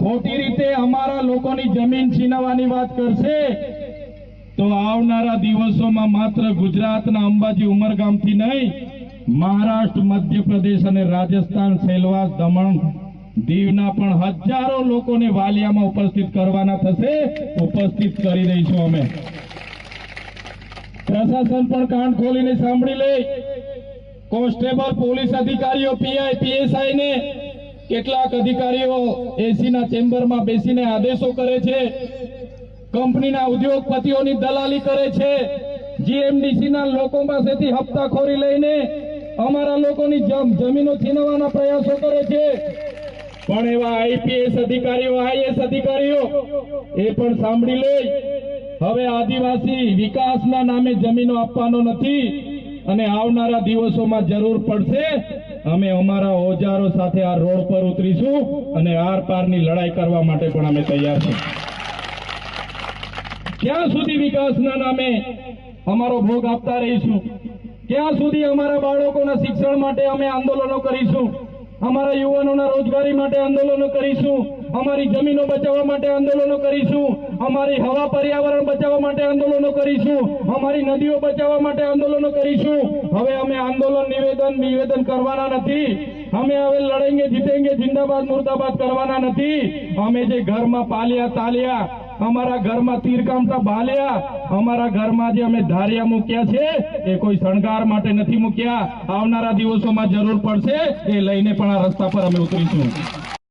खोटी रीते अमारा लोकोनी जमीन छीनवानी बात करशे तो आवनारा दिवसोमां मात्र गुजरातना अंबाजी उमरगामथी नहीं महाराष्ट्र, मध्य प्रदेश और राजस्थान, सेलवास, दमण, दीवना पण हजारों लोकोने वालियामां उपस्थित करवाना थशे। उपस्थित करी दईशुं अमे। प्रशासन पण कान खोलीने सांभळी ले। कोन्स्टेबल, पोलीस अधिकारीओ, पीआई, पीएसआई ने કેટલાક અધિકારીઓ એસીના ચેમ્બરમાં બેસીને આદેશો કરે છે, કંપનીના ઉદ્યોગપતિઓની દલાલી કરે છે, જીએમડીસીના લોકો પાસેથી હપ્તાખોરી લઈને અમારા લોકોની જમીનો છીનવવાના પ્રયાસો કરે છે। પણ એવા આઈપીએસ અધિકારીઓ, આઈએસ અધિકારીઓ એ પણ સાંભળી લે, હવે આદિવાસી વિકાસના નામે જમીનો આપવાનો નથી અને આવનારા દિવસોમાં જરૂર પડશે અમે અમારા ઓજારો સાથે આ રોડ પર ઉતરીશું અને આર પારની લડાઈ કરવા માટે પણ અમે તૈયાર છીએ। ક્યાં સુધી વિકાસના નામે અમારો ભોગ આપતા રહીશું? ક્યાં સુધી અમારા બાળકોના શિક્ષણ માટે અમે આંદોલનો કરીશું? અમારા યુવાનોના રોજગારી માટે આંદોલનો કરીશું? અમારી જમીનો બચાવવા માટે આંદોલનો કરીશું? અમારી હવા पर्यावरण बचाववा माटे आंदोलनो करीशुं? अमारी नदीओ बचाववा माटे आंदोलनो करीशुं? हवे अमे आंदोलन निवेदन करवाना नथी। अमे हवे लड़ेंगे जीतेंगे जिंदाबाद मुर्दाबाद करवाना नथी। अमे जे घरमां पाल्या ताल्या, अमारा घरमां तीरकामता बाल्या, अमारा घरमां जे अमे धारिया मूक्या छे ए कोई शणगार माटे नथी मूक्या। आवनारा दिवसोमां जरूर पड़शे ए लईने पण आ रस्ता पर अमे उतरीशुं।